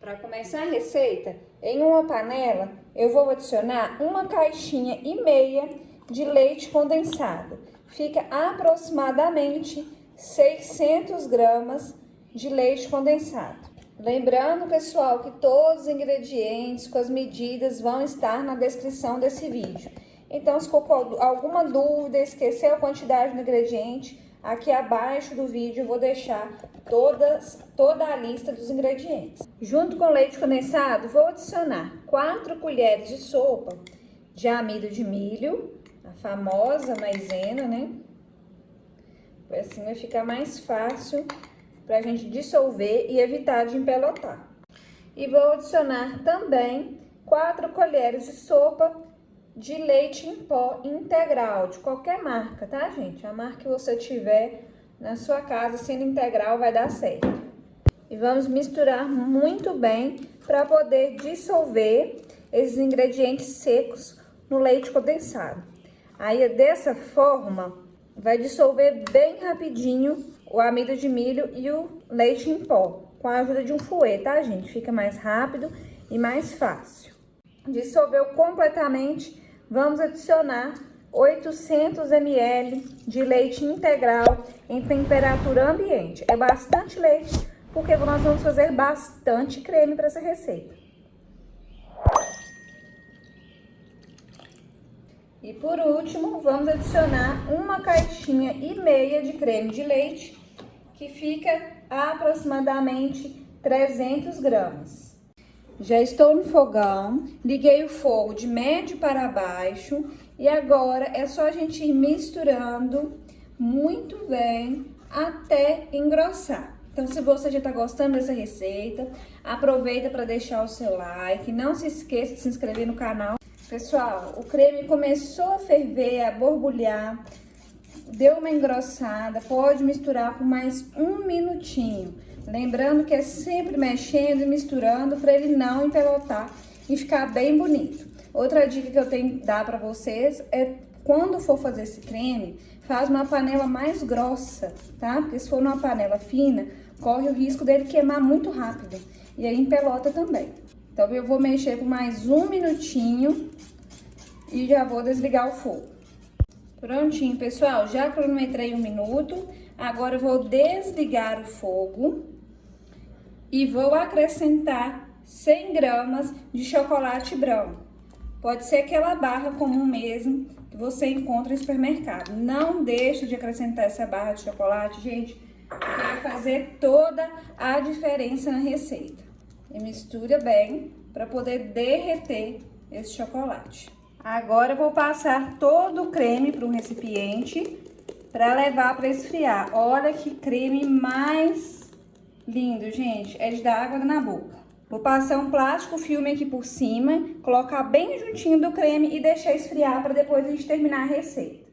Para começar a receita, em uma panela eu vou adicionar uma caixinha e meia de leite condensado. Fica aproximadamente 600 gramas de leite condensado. Lembrando, pessoal, que todos os ingredientes com as medidas vão estar na descrição desse vídeo. Então, se for alguma dúvida, esqueceu a quantidade do ingrediente, aqui abaixo do vídeo eu vou deixar toda a lista dos ingredientes. Junto com o leite condensado, vou adicionar 4 colheres de sopa de amido de milho, a famosa maisena, né? Assim vai ficar mais fácil para a gente dissolver e evitar de empelotar. E vou adicionar também 4 colheres de sopa de leite em pó integral, de qualquer marca, tá, gente? A marca que você tiver na sua casa, sendo integral, vai dar certo. E vamos misturar muito bem para poder dissolver esses ingredientes secos no leite condensado. Aí, dessa forma, vai dissolver bem rapidinho o amido de milho e o leite em pó, com a ajuda de um fouet, tá, gente? Fica mais rápido e mais fácil. Dissolveu completamente, vamos adicionar 800 ml de leite integral em temperatura ambiente. É bastante leite, porque nós vamos fazer bastante creme para essa receita. E por último, vamos adicionar uma caixinha e meia de creme de leite, que fica aproximadamente 300 gramas. Já estou no fogão, liguei o fogo de médio para baixo e agora é só a gente ir misturando muito bem até engrossar. Então, se você já está gostando dessa receita, aproveita para deixar o seu like, não se esqueça de se inscrever no canal. Pessoal, o creme começou a ferver, a borbulhar, deu uma engrossada, pode misturar por mais um minutinho. Lembrando que é sempre mexendo e misturando para ele não empelotar e ficar bem bonito. Outra dica que eu tenho que dar para vocês é quando for fazer esse creme, faz uma panela mais grossa, tá? Porque se for numa panela fina, corre o risco dele queimar muito rápido e aí empelota também. Então eu vou mexer por mais um minutinho e já vou desligar o fogo. Prontinho, pessoal, já cronometrei 1 minuto. Agora eu vou desligar o fogo e vou acrescentar 100 gramas de chocolate branco. Pode ser aquela barra comum mesmo que você encontra no supermercado. Não deixe de acrescentar essa barra de chocolate, gente, porque vai fazer toda a diferença na receita. E mistura bem para poder derreter esse chocolate. Agora eu vou passar todo o creme para um recipiente para levar para esfriar. Olha que creme mais lindo, gente. É de dar água na boca. Vou passar um plástico filme aqui por cima, colocar bem juntinho do creme e deixar esfriar para depois a gente terminar a receita.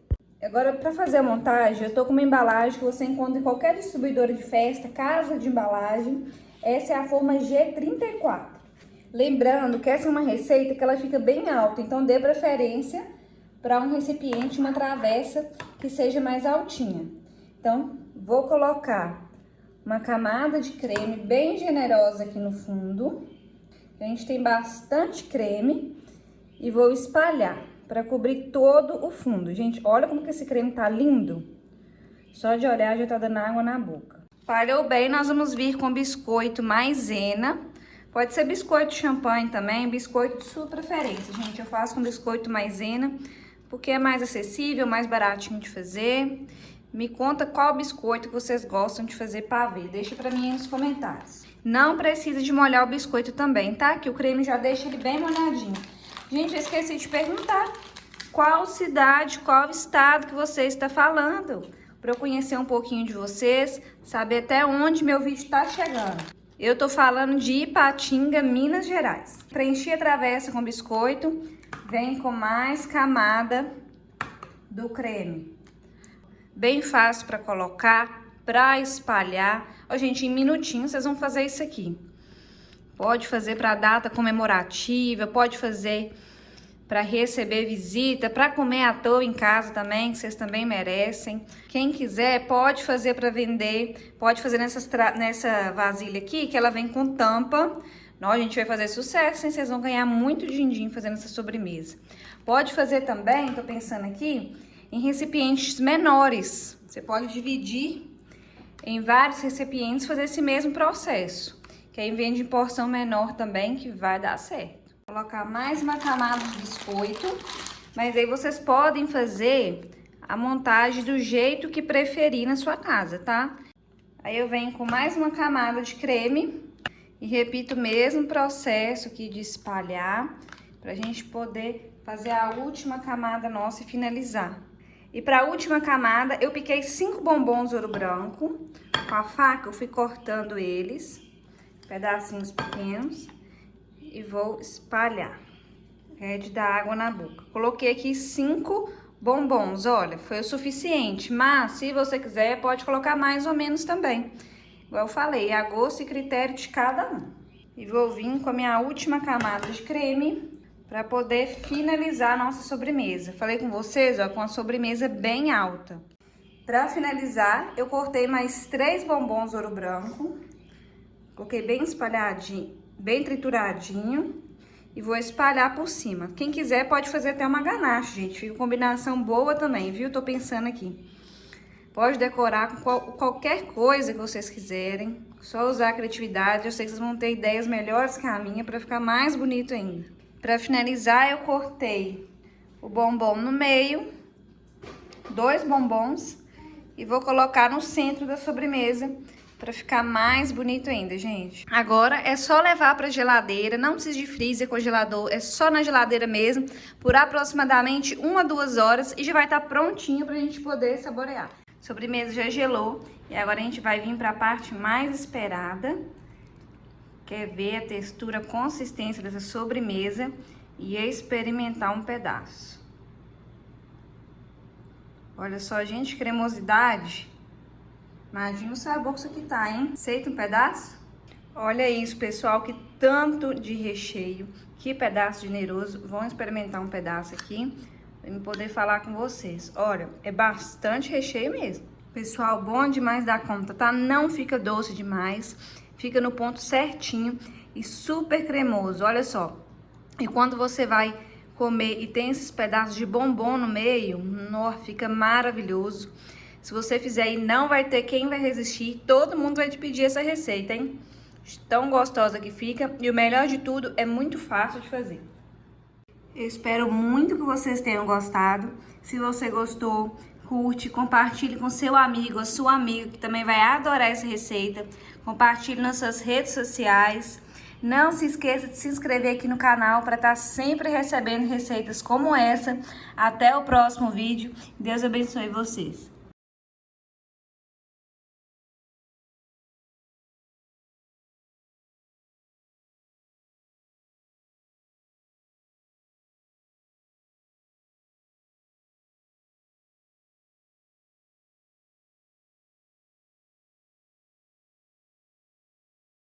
Agora, para fazer a montagem, eu tô com uma embalagem que você encontra em qualquer distribuidora de festa, casa de embalagem. Essa é a forma G34. Lembrando que essa é uma receita que ela fica bem alta, então dê preferência para um recipiente, uma travessa que seja mais altinha. Então, vou colocar uma camada de creme bem generosa aqui no fundo. A gente tem bastante creme e vou espalhar para cobrir todo o fundo. Gente, olha como que esse creme tá lindo. Só de olhar já tá dando água na boca. Espalhou bem, nós vamos vir com biscoito maisena. Pode ser biscoito champanhe também, biscoito de sua preferência, gente. Eu faço com biscoito maisena, porque é mais acessível, mais baratinho de fazer. Me conta qual biscoito que vocês gostam de fazer pavê. Deixa pra mim aí nos comentários. Não precisa de molhar o biscoito também, tá? Que o creme já deixa ele bem molhadinho. Gente, eu esqueci de perguntar qual cidade, qual estado que você está falando. Pra eu conhecer um pouquinho de vocês, saber até onde meu vídeo tá chegando. Eu tô falando de Ipatinga, Minas Gerais. Preenchi a travessa com biscoito, vem com mais camada do creme. Bem fácil para colocar, para espalhar. Ó, gente, em minutinhos vocês vão fazer isso aqui. Pode fazer para data comemorativa, pode fazer para receber visita, para comer à toa em casa também, que vocês também merecem. Quem quiser pode fazer para vender, pode fazer nessa vasilha aqui, que ela vem com tampa, Nós, a gente vai fazer sucesso, hein? Vocês vão ganhar muito din-din fazendo essa sobremesa. Pode fazer também, tô pensando aqui, em recipientes menores. Você pode dividir em vários recipientes, fazer esse mesmo processo. Que aí vende em porção menor também, que vai dar certo. Vou colocar mais uma camada de biscoito, mas aí vocês podem fazer a montagem do jeito que preferir na sua casa, tá? Aí eu venho com mais uma camada de creme e repito o mesmo processo aqui de espalhar, pra gente poder fazer a última camada nossa e finalizar. E para a última camada, eu piquei 5 bombons ouro branco. Com a faca, eu fui cortando eles, pedacinhos pequenos, e vou espalhar. É de dar água na boca. Coloquei aqui 5 bombons, olha, foi o suficiente. Mas, se você quiser, pode colocar mais ou menos também. Igual eu falei, a gosto e critério de cada um. E vou vir com a minha última camada de creme para poder finalizar a nossa sobremesa. Falei com vocês, ó, com a sobremesa bem alta. Para finalizar, eu cortei mais 3 bombons ouro branco. Coloquei bem espalhadinho, bem trituradinho. E vou espalhar por cima. Quem quiser pode fazer até uma ganache, gente. Fica combinação boa também, viu? Tô pensando aqui. Pode decorar com qualquer coisa que vocês quiserem. Só usar a criatividade. Eu sei que vocês vão ter ideias melhores que a minha para ficar mais bonito ainda. Para finalizar, eu cortei o bombom no meio. 2 bombons. E vou colocar no centro da sobremesa. Pra ficar mais bonito ainda, gente. Agora é só levar pra geladeira, não precisa de freezer, congelador, é só na geladeira mesmo, por aproximadamente 1 a 2 horas e já vai estar prontinho pra gente poder saborear. A sobremesa já gelou e agora a gente vai vir pra parte mais esperada, que é ver a textura, a consistência dessa sobremesa e experimentar um pedaço. Olha só, gente, cremosidade. Imagina o sabor que isso aqui tá, hein? Aceita um pedaço? Olha isso, pessoal, que tanto de recheio, que pedaço generoso. Vamos experimentar um pedaço aqui, pra eu poder falar com vocês. Olha, é bastante recheio mesmo. Pessoal, bom demais da conta, tá? Não fica doce demais, fica no ponto certinho e super cremoso, olha só. E quando você vai comer e tem esses pedaços de bombom no meio, fica maravilhoso. Se você fizer aí, não vai ter quem vai resistir. Todo mundo vai te pedir essa receita, hein? Tão gostosa que fica. E o melhor de tudo, é muito fácil de fazer. Eu espero muito que vocês tenham gostado. Se você gostou, curte, compartilhe com seu amigo, a sua amiga, que também vai adorar essa receita. Compartilhe nas suas redes sociais. Não se esqueça de se inscrever aqui no canal para estar sempre recebendo receitas como essa. Até o próximo vídeo. Deus abençoe vocês.